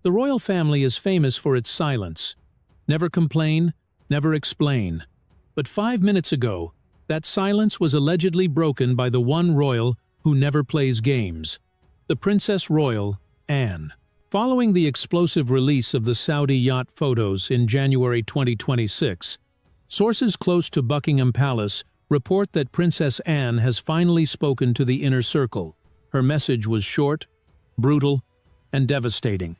The royal family is famous for its silence. Never complain, never explain. But 5 minutes ago, that silence was allegedly broken by the one royal who never plays games, the Princess Royal, Anne. Following the explosive release of the Saudi yacht photos in January 2026, sources close to Buckingham Palace report that Princess Anne has finally spoken to the inner circle. Her message was short, brutal, and devastating.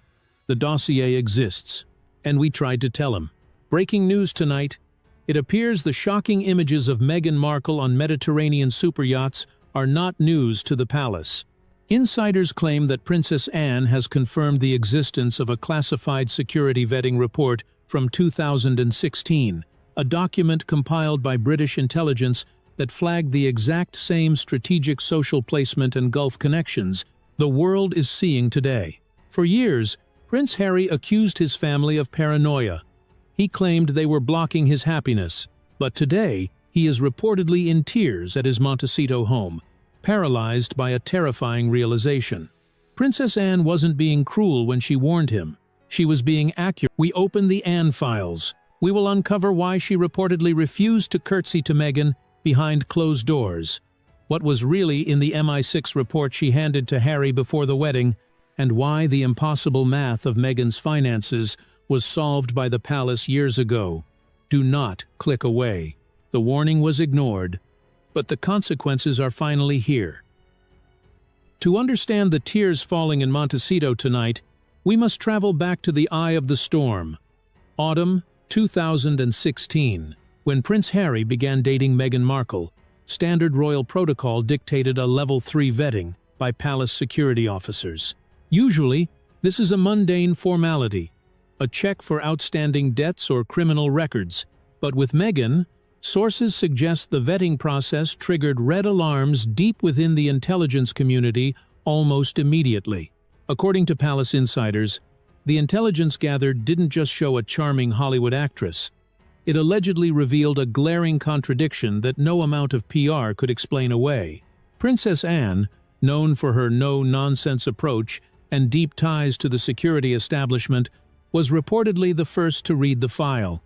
The dossier exists, and we tried to tell him. Breaking news tonight: it appears the shocking images of Meghan Markle on Mediterranean superyachts are not news to the palace. Insiders claim that Princess Anne has confirmed the existence of a classified security vetting report from 2016, a document compiled by British intelligence that flagged the exact same strategic social placement and Gulf connections the world is seeing today. For years, Prince Harry accused his family of paranoia. He claimed they were blocking his happiness, but today he is reportedly in tears at his Montecito home, paralyzed by a terrifying realization. Princess Anne wasn't being cruel when she warned him. She was being accurate. We open the Anne files. We will uncover why she reportedly refused to curtsy to Meghan behind closed doors, what was really in the MI6 report she handed to Harry before the wedding, and why the impossible math of Meghan's finances was solved by the palace years ago. Do not click away. The warning was ignored, but the consequences are finally here. To understand the tears falling in Montecito tonight, we must travel back to the eye of the storm. Autumn 2016, when Prince Harry began dating Meghan Markle, standard royal protocol dictated a level 3 vetting by palace security officers. Usually, this is a mundane formality, a check for outstanding debts or criminal records. But with Meghan, sources suggest the vetting process triggered red alarms deep within the intelligence community almost immediately. According to palace insiders, the intelligence gathered didn't just show a charming Hollywood actress. It allegedly revealed a glaring contradiction that no amount of PR could explain away. Princess Anne, known for her no-nonsense approach and deep ties to the security establishment, was reportedly the first to read the file.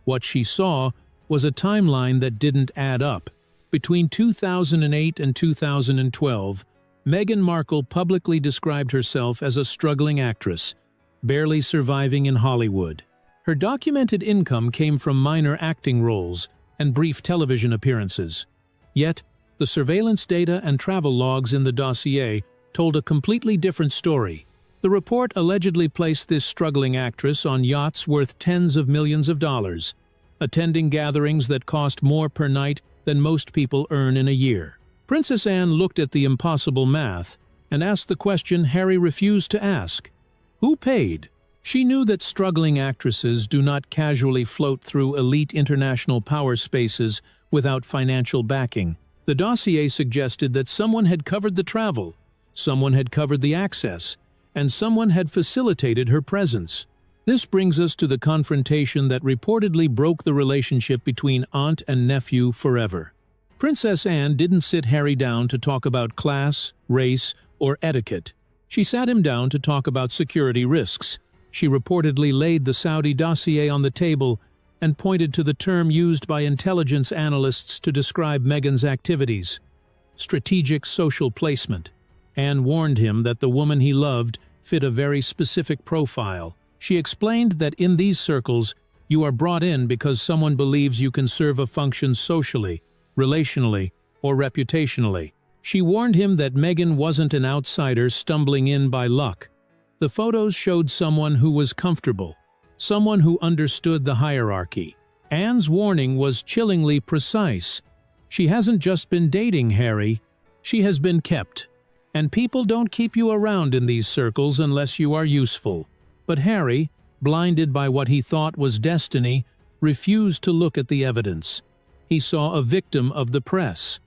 What she saw was a timeline that didn't add up. Between 2008 and 2012, Meghan Markle publicly described herself as a struggling actress, barely surviving in Hollywood. Her documented income came from minor acting roles and brief television appearances. Yet, the surveillance data and travel logs in the dossier told a completely different story. The report allegedly placed this struggling actress on yachts worth tens of millions of dollars, attending gatherings that cost more per night than most people earn in a year. Princess Anne looked at the impossible math and asked the question Harry refused to ask: who paid? She knew that struggling actresses do not casually float through elite international power spaces without financial backing. The dossier suggested that someone had covered the travel, someone had covered the access, and someone had facilitated her presence. This brings us to the confrontation that reportedly broke the relationship between aunt and nephew forever. Princess Anne didn't sit Harry down to talk about class, race, or etiquette. She sat him down to talk about security risks. She reportedly laid the Saudi dossier on the table and pointed to the term used by intelligence analysts to describe Meghan's activities: strategic social placement. Anne warned him that the woman he loved fit a very specific profile. She explained that in these circles, you are brought in because someone believes you can serve a function socially, relationally, or reputationally. She warned him that Meghan wasn't an outsider stumbling in by luck. The photos showed someone who was comfortable, someone who understood the hierarchy. Anne's warning was chillingly precise. She hasn't just been dating Harry, she has been kept. And people don't keep you around in these circles unless you are useful. But Harry, blinded by what he thought was destiny, refused to look at the evidence. He saw a victim of the press.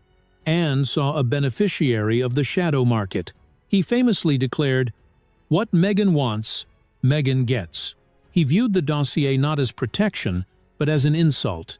Anne saw a beneficiary of the shadow market. He famously declared, "What Meghan wants, Meghan gets." He viewed the dossier not as protection, but as an insult.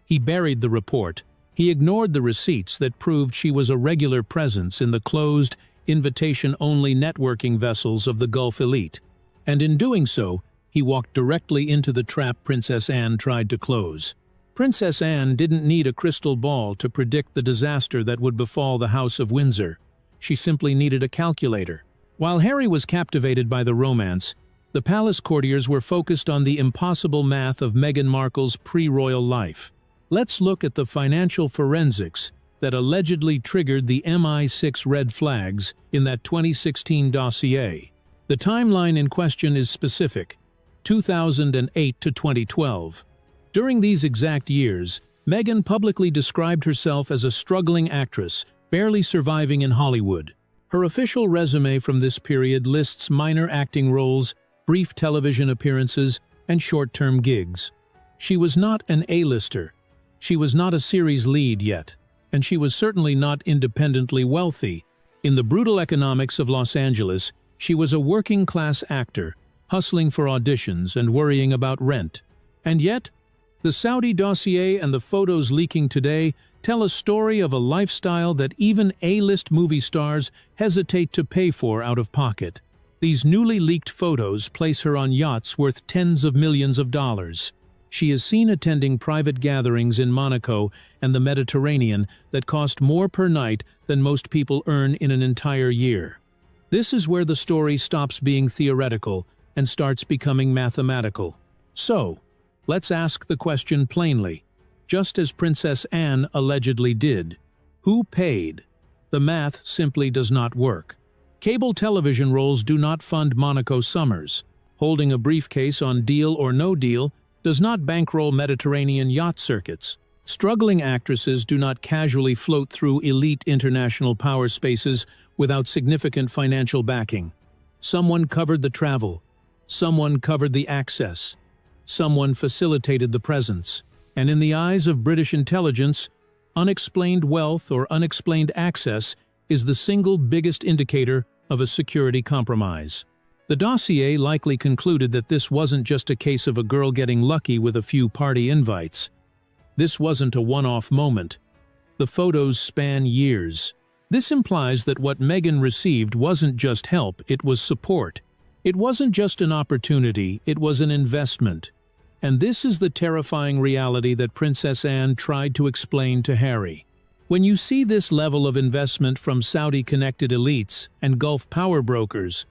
He buried the report. He ignored the receipts that proved she was a regular presence in the closed, invitation-only networking vessels of the Gulf elite. And in doing so, he walked directly into the trap Princess Anne tried to close. Princess Anne didn't need a crystal ball to predict the disaster that would befall the House of Windsor. She simply needed a calculator. While Harry was captivated by the romance, the palace courtiers were focused on the impossible math of Meghan Markle's pre-royal life. Let's look at the financial forensics that allegedly triggered the MI6 red flags in that 2016 dossier. The timeline in question is specific, 2008 to 2012. During these exact years, Meghan publicly described herself as a struggling actress, barely surviving in Hollywood. Her official resume from this period lists minor acting roles, brief television appearances, and short-term gigs. She was not an A-lister. She was not a series lead yet, and she was certainly not independently wealthy. In the brutal economics of Los Angeles, she was a working-class actor, hustling for auditions and worrying about rent. And yet, the Saudi dossier and the photos leaking today tell a story of a lifestyle that even A-list movie stars hesitate to pay for out of pocket. These newly leaked photos place her on yachts worth tens of millions of dollars. She is seen attending private gatherings in Monaco and the Mediterranean that cost more per night than most people earn in an entire year. This is where the story stops being theoretical and starts becoming mathematical. So, let's ask the question plainly. Just as Princess Anne allegedly did, who paid? The math simply does not work. Cable television roles do not fund Monaco summers. Holding a briefcase on Deal or No Deal does not bankroll Mediterranean yacht circuits. Struggling actresses do not casually float through elite international power spaces without significant financial backing. Someone covered the travel. Someone covered the access. Someone facilitated the presence. And in the eyes of British intelligence, unexplained wealth or unexplained access is the single biggest indicator of a security compromise. The dossier likely concluded that this wasn't just a case of a girl getting lucky with a few party invites. This wasn't a one-off moment. The photos span years. This implies that what Meghan received wasn't just help, it was support. It wasn't just an opportunity, it was an investment. And this is the terrifying reality that Princess Anne tried to explain to Harry. When you see this level of investment from Saudi-connected elites and Gulf power brokers,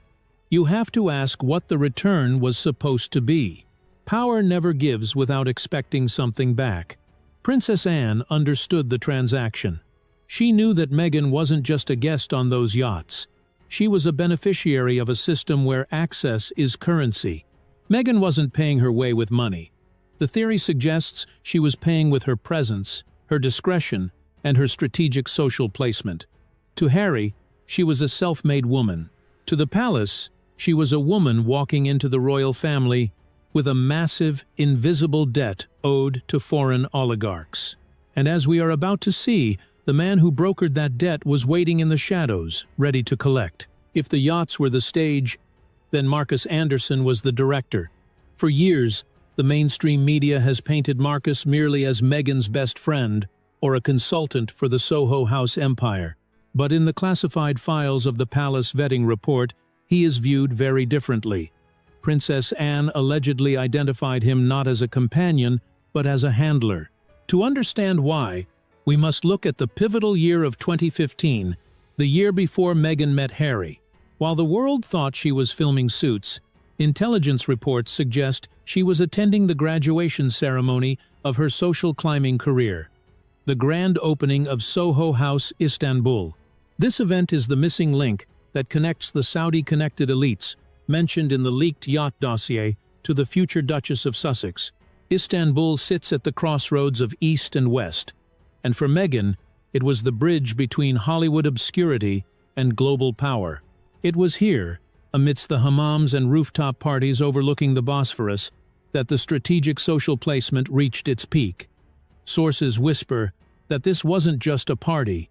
you have to ask what the return was supposed to be. Power never gives without expecting something back. Princess Anne understood the transaction. She knew that Meghan wasn't just a guest on those yachts. She was a beneficiary of a system where access is currency. Meghan wasn't paying her way with money. The theory suggests she was paying with her presence, her discretion, and her strategic social placement. To Harry, she was a self-made woman. To the palace, she was a woman walking into the royal family with a massive, invisible debt owed to foreign oligarchs. And as we are about to see, the man who brokered that debt was waiting in the shadows, ready to collect. If the yachts were the stage, then Markus Anderson was the director. For years, the mainstream media has painted Markus merely as Meghan's best friend or a consultant for the Soho House empire. But in the classified files of the palace vetting report, he is viewed very differently. Princess Anne allegedly identified him not as a companion, but as a handler. To understand why, we must look at the pivotal year of 2015, the year before Meghan met Harry. While the world thought she was filming Suits, intelligence reports suggest she was attending the graduation ceremony of her social climbing career, the grand opening of Soho House, Istanbul. This event is the missing link that connects the Saudi-connected elites mentioned in the leaked yacht dossier to the future Duchess of Sussex. Istanbul sits at the crossroads of East and West, and for Meghan, it was the bridge between Hollywood obscurity and global power. It was here, amidst the hammams and rooftop parties overlooking the Bosphorus, that the strategic social placement reached its peak. Sources whisper that this wasn't just a party,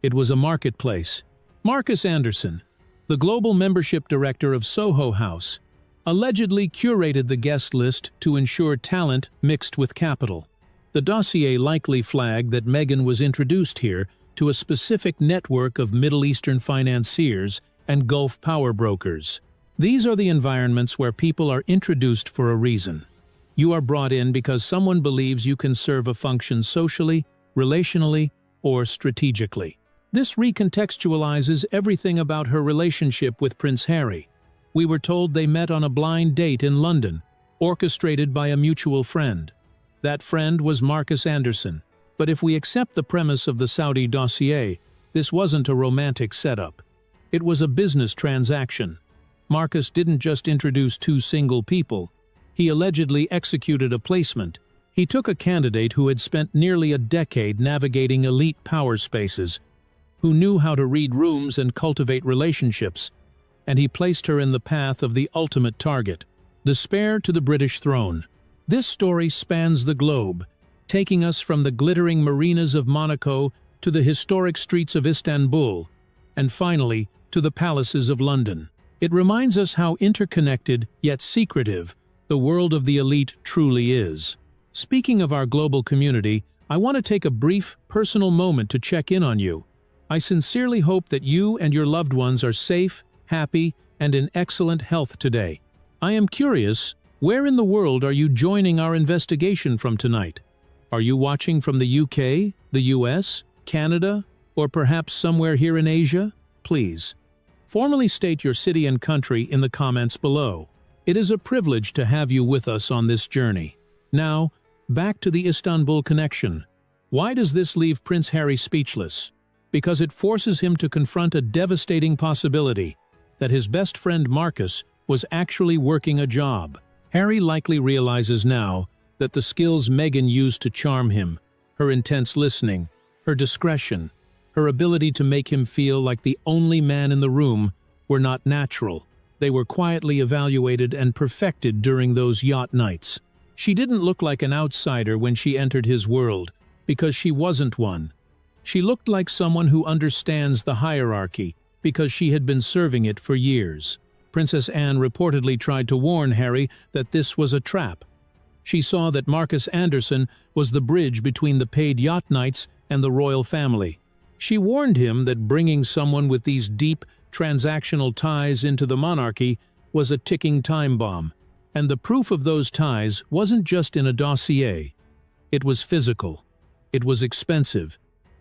it was a marketplace. Markus Anderson, the global membership director of Soho House, allegedly curated the guest list to ensure talent mixed with capital. The dossier likely flagged that Meghan was introduced here to a specific network of Middle Eastern financiers and Gulf power brokers. These are the environments where people are introduced for a reason. You are brought in because someone believes you can serve a function socially, relationally, or strategically. This recontextualizes everything about her relationship with Prince Harry. We were told they met on a blind date in London, orchestrated by a mutual friend. That friend was Markus Anderson. But if we accept the premise of the Saudi dossier, this wasn't a romantic setup. It was a business transaction. Markus didn't just introduce two single people. He allegedly executed a placement. He took a candidate who had spent nearly a decade navigating elite power spaces, who knew how to read rooms and cultivate relationships, and he placed her in the path of the ultimate target, the heir to the British throne. This story spans the globe, taking us from the glittering marinas of Monaco to the historic streets of Istanbul, and finally to the palaces of London. It reminds us how interconnected, yet secretive, the world of the elite truly is. Speaking of our global community, I want to take a brief, personal moment to check in on you. I sincerely hope that you and your loved ones are safe, happy, and in excellent health today. I am curious, where in the world are you joining our investigation from tonight? Are you watching from the UK, the US, Canada, or perhaps somewhere here in Asia? Please, formally state your city and country in the comments below. It is a privilege to have you with us on this journey. Now, back to the Istanbul Connection. Why does this leave Prince Harry speechless? Because it forces him to confront a devastating possibility that his best friend Markus was actually working a job. Harry likely realizes now that the skills Meghan used to charm him, her intense listening, her discretion, her ability to make him feel like the only man in the room, were not natural. They were quietly evaluated and perfected during those yacht nights. She didn't look like an outsider when she entered his world, because she wasn't one. She looked like someone who understands the hierarchy, because she had been serving it for years. Princess Anne reportedly tried to warn Harry that this was a trap. She saw that Markus Anderson was the bridge between the paid yacht nights and the royal family. She warned him that bringing someone with these deep, transactional ties into the monarchy was a ticking time bomb. And the proof of those ties wasn't just in a dossier. It was physical. It was expensive.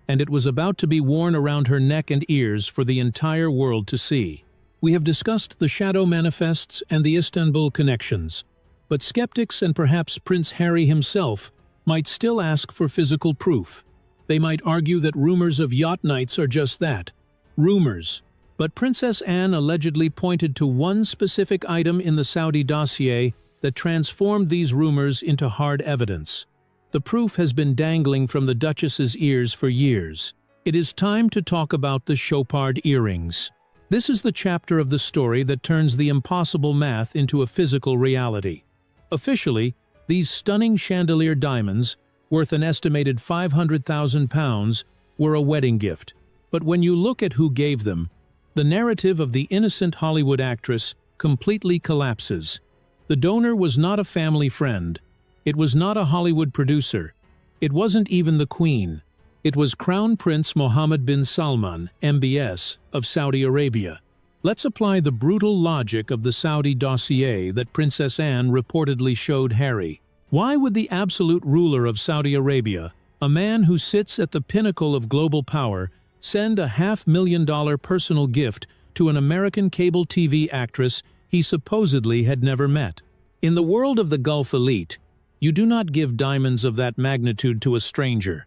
And it was about to be worn around her neck and ears for the entire world to see. We have discussed the shadow manifests and the Istanbul connections, but skeptics and perhaps Prince Harry himself might still ask for physical proof. They might argue that rumors of yacht nights are just that, rumors. But Princess Anne allegedly pointed to one specific item in the Saudi dossier that transformed these rumors into hard evidence. The proof has been dangling from the Duchess's ears for years. It is time to talk about the Chopard earrings. This is the chapter of the story that turns the impossible math into a physical reality. Officially, these stunning chandelier diamonds, worth an estimated £500,000, were a wedding gift. But when you look at who gave them, the narrative of the innocent Hollywood actress completely collapses. The donor was not a family friend. It was not a Hollywood producer. It wasn't even the Queen. It was Crown Prince Mohammed bin Salman, MBS, of Saudi Arabia. Let's apply the brutal logic of the Saudi dossier that Princess Anne reportedly showed Harry. Why would the absolute ruler of Saudi Arabia, a man who sits at the pinnacle of global power, send a $500,000 personal gift to an American cable TV actress he supposedly had never met? In the world of the Gulf elite, you do not give diamonds of that magnitude to a stranger.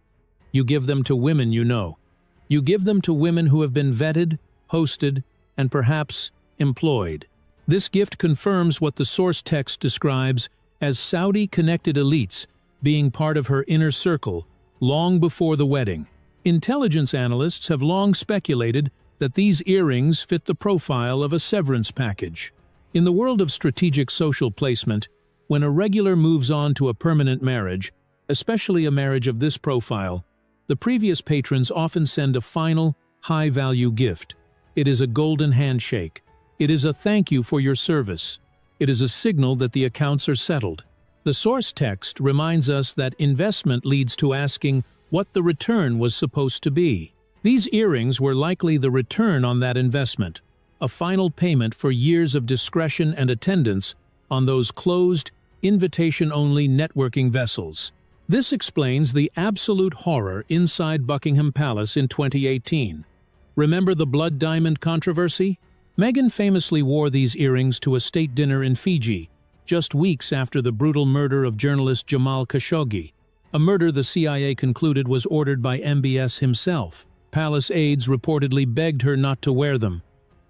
You give them to women you know. You give them to women who have been vetted, hosted, and perhaps employed. This gift confirms what the source text describes as Saudi-connected elites being part of her inner circle long before the wedding. Intelligence analysts have long speculated that these earrings fit the profile of a severance package. In the world of strategic social placement, when a regular moves on to a permanent marriage, especially a marriage of this profile, the previous patrons often send a final, high-value gift. It is a golden handshake. It is a thank you for your service. It is a signal that the accounts are settled. The source text reminds us that investment leads to asking what the return was supposed to be. These earrings were likely the return on that investment, a final payment for years of discretion and attendance on those closed, invitation-only networking vessels. This explains the absolute horror inside Buckingham Palace in 2018. Remember the blood diamond controversy? Meghan famously wore these earrings to a state dinner in Fiji, just weeks after the brutal murder of journalist Jamal Khashoggi, a murder the CIA concluded was ordered by MBS himself. Palace aides reportedly begged her not to wear them.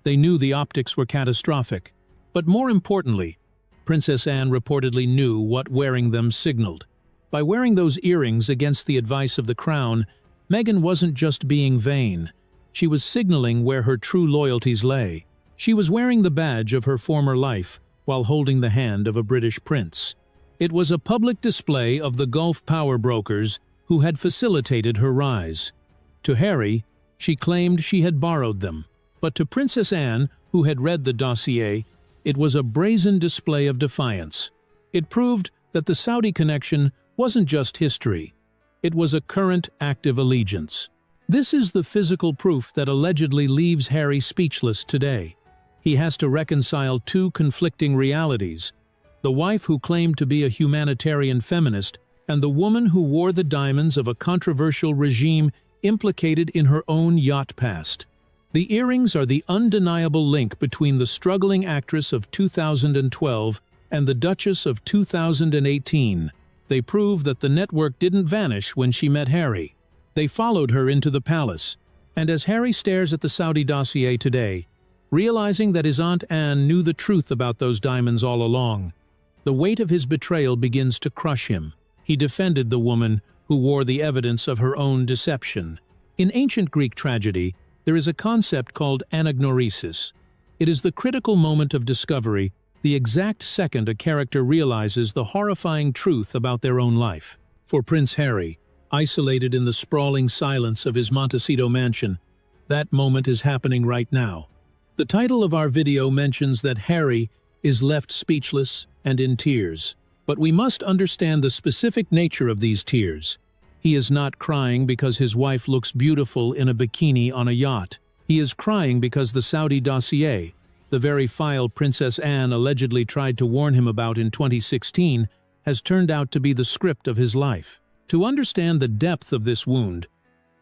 They knew the optics were catastrophic. But more importantly, Princess Anne reportedly knew what wearing them signaled. By wearing those earrings against the advice of the Crown, Meghan wasn't just being vain. She was signaling where her true loyalties lay. She was wearing the badge of her former life while holding the hand of a British prince. It was a public display of the Gulf power brokers who had facilitated her rise. To Harry, she claimed she had borrowed them. But to Princess Anne, who had read the dossier, it was a brazen display of defiance. It proved that the Saudi connection wasn't just history. It was a current active allegiance. This is the physical proof that allegedly leaves Harry speechless today. He has to reconcile two conflicting realities: the wife who claimed to be a humanitarian feminist and the woman who wore the diamonds of a controversial regime implicated in her own yacht past. The earrings are the undeniable link between the struggling actress of 2012 and the Duchess of 2018. They prove that the network didn't vanish when she met Harry. They followed her into the palace, and as Harry stares at the Saudi dossier today, realizing that his Aunt Anne knew the truth about those diamonds all along, the weight of his betrayal begins to crush him. He defended the woman who wore the evidence of her own deception. In ancient Greek tragedy, there is a concept called anagnoresis. It is the critical moment of discovery, the exact second a character realizes the horrifying truth about their own life. For Prince Harry, isolated in the sprawling silence of his Montecito mansion, that moment is happening right now. The title of our video mentions that Harry is left speechless and in tears. But we must understand the specific nature of these tears. He is not crying because his wife looks beautiful in a bikini on a yacht. He is crying because the Saudi dossier, the very file Princess Anne allegedly tried to warn him about in 2016, has turned out to be the script of his life. To understand the depth of this wound,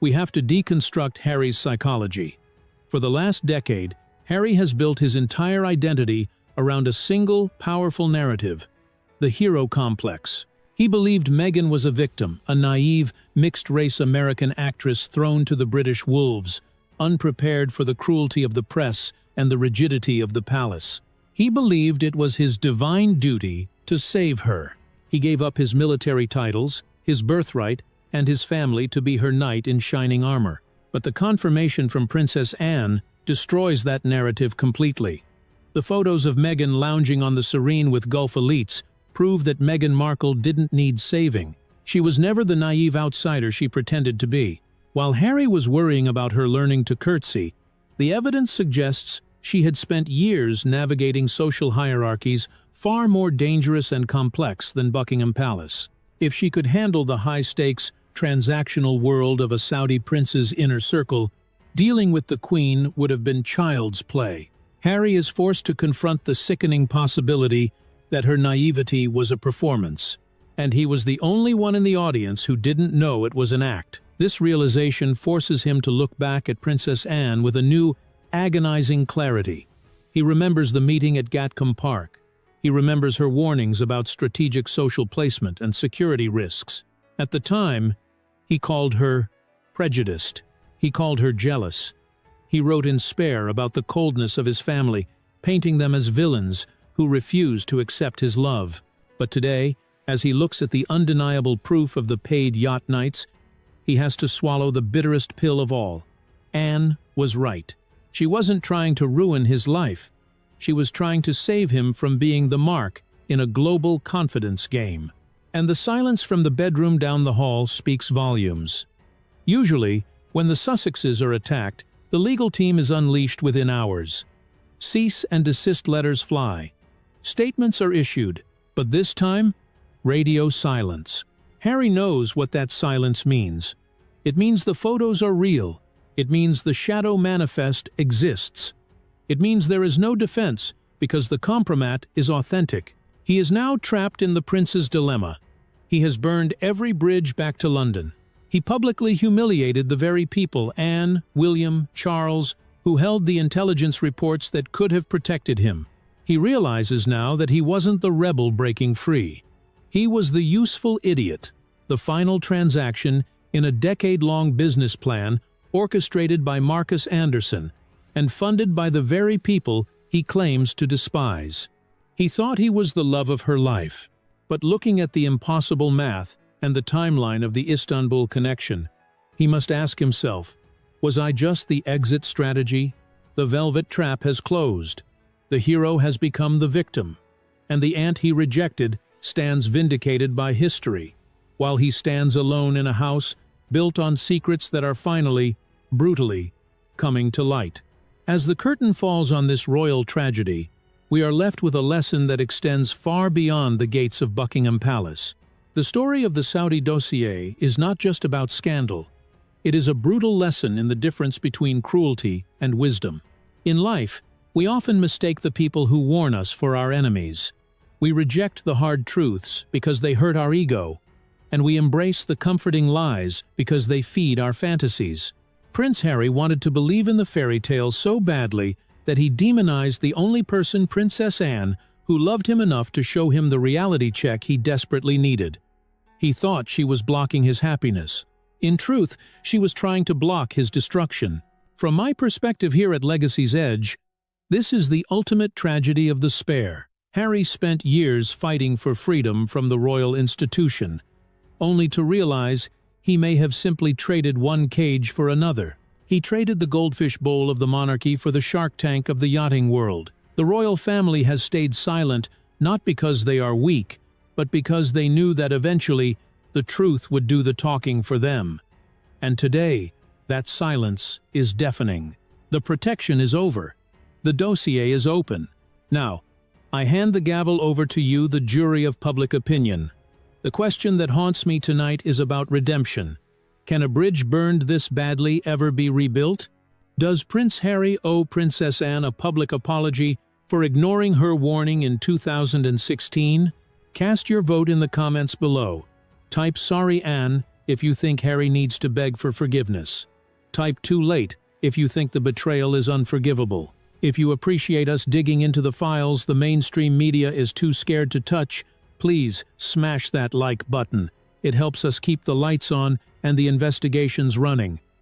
we have to deconstruct Harry's psychology. For the last decade, Harry has built his entire identity around a single, powerful narrative: the hero complex. He believed Meghan was a victim, a naive, mixed-race American actress thrown to the British wolves, unprepared for the cruelty of the press and the rigidity of the palace. He believed it was his divine duty to save her. He gave up his military titles, his birthright, and his family to be her knight in shining armor. But the confirmation from Princess Anne destroys that narrative completely. The photos of Meghan lounging on the Serene with Gulf elites prove that Meghan Markle didn't need saving. She was never the naive outsider she pretended to be. While Harry was worrying about her learning to curtsy, the evidence suggests she had spent years navigating social hierarchies far more dangerous and complex than Buckingham Palace. If she could handle the high-stakes, transactional world of a Saudi prince's inner circle, dealing with the Queen would have been child's play. Harry is forced to confront the sickening possibility that her naivety was a performance, and he was the only one in the audience who didn't know it was an act. This realization forces him to look back at Princess Anne with a new, agonizing clarity. He remembers the meeting at Gatcombe Park. He remembers her warnings about strategic social placement and security risks. At the time, he called her prejudiced. He called her jealous. He wrote in spare about the coldness of his family, painting them as villains who refused to accept his love. But today, as he looks at the undeniable proof of the paid yacht nights, he has to swallow the bitterest pill of all. Anne was right. She wasn't trying to ruin his life. She was trying to save him from being the mark in a global confidence game. And the silence from the bedroom down the hall speaks volumes. Usually, when the Sussexes are attacked, the legal team is unleashed within hours. Cease and desist letters fly. Statements are issued, but this time, radio silence. Harry knows what that silence means. It means the photos are real. It means the shadow manifest exists. It means there is no defense, because the compromat is authentic. He is now trapped in the prince's dilemma. He has burned every bridge back to London. He publicly humiliated the very people, Anne, William, Charles, who held the intelligence reports that could have protected him. He realizes now that he wasn't the rebel breaking free. He was the useful idiot, the final transaction in a decade-long business plan orchestrated by Markus Anderson and funded by the very people he claims to despise. He thought he was the love of her life, but looking at the impossible math and the timeline of the Istanbul Connection, he must ask himself, was I just the exit strategy? The velvet trap has closed. The hero has become the victim, and the ant he rejected stands vindicated by history, while he stands alone in a house built on secrets that are finally, brutally, coming to light. As the curtain falls on this royal tragedy, we are left with a lesson that extends far beyond the gates of Buckingham Palace. The story of the Saudi dossier is not just about scandal. It is a brutal lesson in the difference between cruelty and wisdom. In life, we often mistake the people who warn us for our enemies. We reject the hard truths because they hurt our ego, and we embrace the comforting lies because they feed our fantasies. Prince Harry wanted to believe in the fairy tale so badly that he demonized the only person, Princess Anne, who loved him enough to show him the reality check he desperately needed. He thought she was blocking his happiness. In truth, she was trying to block his destruction. From my perspective here at Legacy's Edge, this is the ultimate tragedy of the spare. Harry spent years fighting for freedom from the royal institution, only to realize he may have simply traded one cage for another. He traded the goldfish bowl of the monarchy for the shark tank of the yachting world. The royal family has stayed silent not because they are weak, but because they knew that eventually the truth would do the talking for them. And today, that silence is deafening. The protection is over. The dossier is open. Now, I hand the gavel over to you, the jury of public opinion. The question that haunts me tonight is about redemption. Can a bridge burned this badly ever be rebuilt? Does Prince Harry owe Princess Anne a public apology for ignoring her warning in 2016? Cast your vote in the comments below. Type "Sorry Anne" if you think Harry needs to beg for forgiveness. Type "Too late" if you think the betrayal is unforgivable. If you appreciate us digging into the files the mainstream media is too scared to touch, please smash that like button. It helps us keep the lights on and the investigations running.